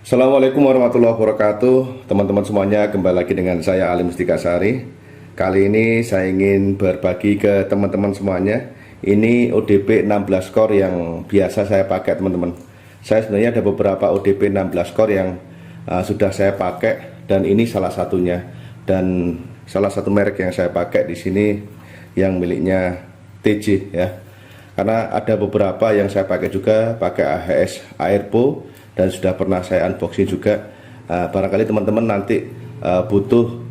Assalamualaikum warahmatullahi wabarakatuh. Teman-teman semuanya, kembali lagi dengan saya Ali Mustikasari. Kali ini saya ingin berbagi ke teman-teman semuanya. Ini ODP 16 core yang biasa saya pakai, teman-teman. Saya sebenarnya ada beberapa ODP 16 core yang sudah saya pakai, dan ini salah satunya. Dan salah satu merek yang saya pakai di sini yang miliknya TJ ya. Karena ada beberapa yang saya pakai juga, pakai AHS Airpo, dan sudah pernah saya unboxing juga. Barangkali teman-teman nanti butuh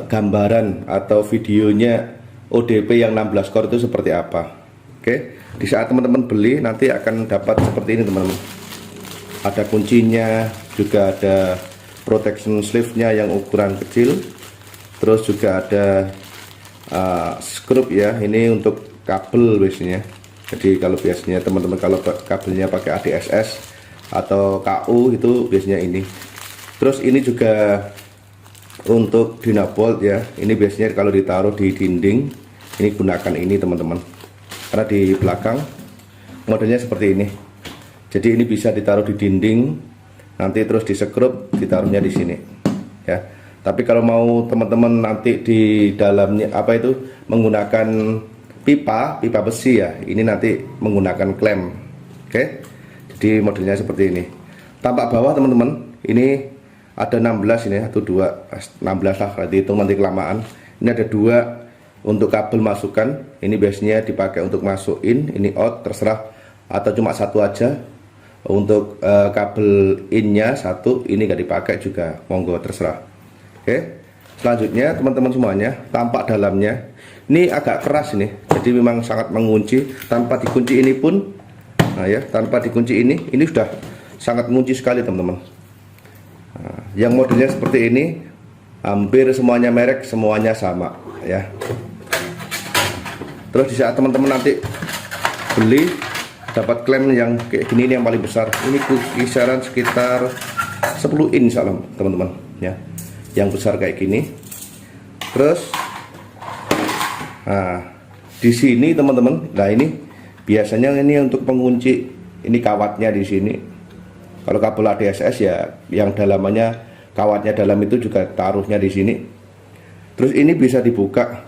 gambaran atau videonya ODP yang 16 core itu seperti apa. Oke, di saat teman-teman beli nanti akan dapat seperti ini, teman-teman. Ada kuncinya, juga ada protection sleeve-nya yang ukuran kecil. Terus juga ada skrup ya, ini untuk kabel biasanya. Jadi kalau biasanya teman-teman kalau kabelnya pakai ADSS atau KU itu biasanya ini. Terus ini juga untuk dynabolt ya. Ini biasanya kalau ditaruh di dinding, ini gunakan ini teman-teman. Karena di belakang modelnya seperti ini. Jadi ini bisa ditaruh di dinding, nanti terus disekrup, ditaruhnya di sini. Ya. Tapi kalau mau teman-teman nanti di dalamnya apa itu menggunakan pipa besi ya, ini nanti menggunakan klem. Oke. Jadi modelnya seperti ini. Tampak bawah teman-teman, ini ada 16 ini, 1 2 16 lah, dihitung nanti kelamaan. Ini ada 2 untuk kabel masukan. Ini biasanya dipakai untuk masukin, ini out terserah, atau cuma satu aja. Untuk kabel innya satu, ini nggak dipakai juga, monggo terserah. Oke. Selanjutnya teman-teman semuanya, tampak dalamnya. Ini agak keras ini, jadi memang sangat mengunci. Tanpa dikunci ini pun, nah ya, tanpa dikunci ini sudah sangat mengunci sekali teman-teman. Nah, yang modelnya seperti ini, hampir semuanya merek, semuanya sama ya. Terus di saat teman-teman nanti beli, dapat klem yang kayak gini, ini yang paling besar. Ini kisaran sekitar 10 in insya Allah teman-teman ya, yang besar kayak gini. Terus nah di sini teman-teman, nah ini biasanya ini untuk pengunci, ini kawatnya di sini. Kalau kabel ADSS ya yang dalamannya, kawatnya dalam itu juga taruhnya di sini. Terus ini bisa dibuka.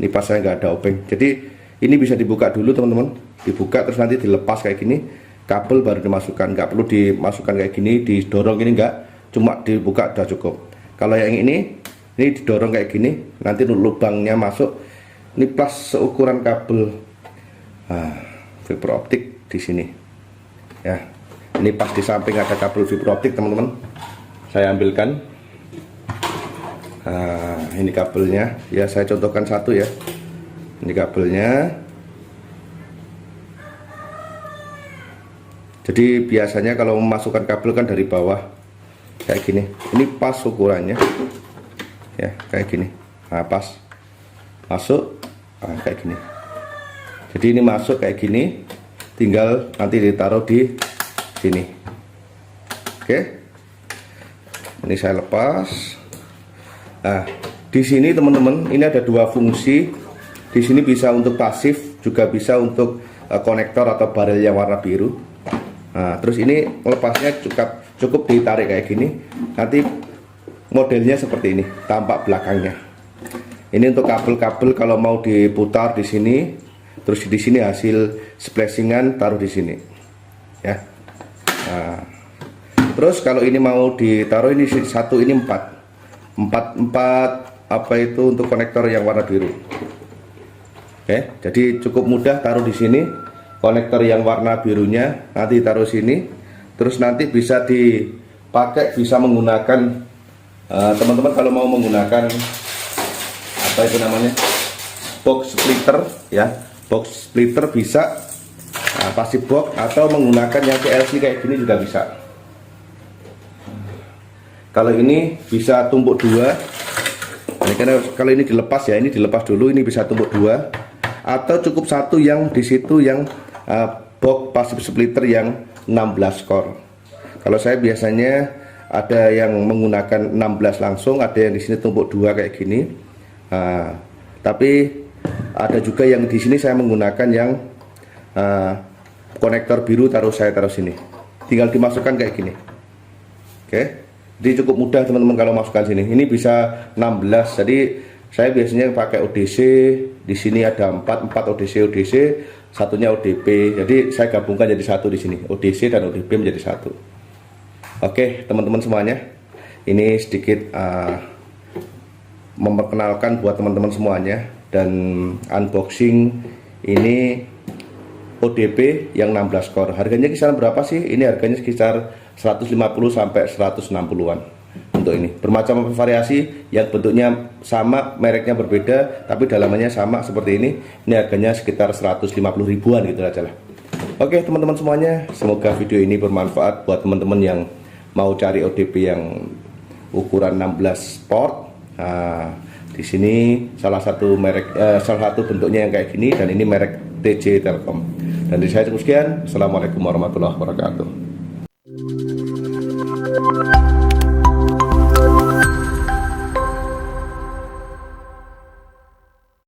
Ini pas saya nggak ada obeng. Jadi ini bisa dibuka dulu teman-teman. Dibuka terus nanti dilepas kayak gini. Kabel baru dimasukkan. Nggak perlu dimasukkan kayak gini, didorong ini nggak. Cuma dibuka udah cukup. Kalau yang ini didorong kayak gini. Nanti lubangnya masuk. Ini pas seukuran kabel fiber optik di sini ya. Ini pas di samping ada kabel fiber optik teman-teman, saya ambilkan. Ini kabelnya ya, saya contohkan satu ya. Ini kabelnya. Jadi biasanya kalau memasukkan kabel kan dari bawah kayak gini. Ini pas ukurannya ya, kayak gini. Nah pas masuk kayak gini. Jadi ini masuk kayak gini, tinggal nanti ditaruh di sini. Oke, ini saya lepas. Nah, di sini teman-teman, ini ada 2 fungsi. Di sini bisa untuk pasif, juga bisa untuk konektor atau barel yang warna biru. Nah, terus ini lepasnya cukup ditarik kayak gini. Nanti modelnya seperti ini, tampak belakangnya. Ini untuk kabel-kabel kalau mau diputar di sini, terus di sini hasil splashingan taruh di sini, ya. Nah, terus kalau ini mau ditaruh ini satu, ini 4 apa itu untuk konektor yang warna biru. Oke, jadi cukup mudah taruh di sini. Konektor yang warna birunya nanti taruh sini, terus nanti bisa dipakai, bisa menggunakan teman-teman kalau mau menggunakan apa itu namanya, box splitter ya. Box splitter bisa passive box, atau menggunakan yang PLC kayak gini juga bisa. Kalau ini bisa tumpuk 2. Ini karena kalau ini dilepas ya, ini dilepas dulu, ini bisa tumpuk 2, atau cukup satu yang di situ yang box passive splitter yang 16 core. Kalau saya biasanya ada yang menggunakan 16 langsung, ada yang di sini tumpuk 2 kayak gini. Tapi ada juga yang di sini saya menggunakan yang konektor biru, saya taruh sini, tinggal dimasukkan kayak gini. Oke. Jadi cukup mudah teman-teman kalau masukkan sini. Ini bisa 16. Jadi saya biasanya pakai ODC. Di sini ada 4 ODC, satunya ODP. Jadi saya gabungkan jadi satu di sini. ODC dan ODP menjadi satu. Oke, teman-teman semuanya. Ini sedikit memperkenalkan buat teman-teman semuanya dan unboxing ini ODP yang 16 core. Harganya kisaran berapa sih? Ini harganya sekitar 150 sampai 160-an untuk ini. Bermacam variasi yang bentuknya sama, mereknya berbeda, tapi dalamannya sama seperti ini. Ini harganya sekitar 150 ribuan gitu aja lah. Oke, teman-teman semuanya, semoga video ini bermanfaat buat teman-teman yang mau cari ODP yang ukuran 16 port. Nah, di sini salah satu bentuknya yang kayak gini, dan ini merek TJ Telkom. Dan dari saya cukup sekian. Assalamualaikum warahmatullahi wabarakatuh.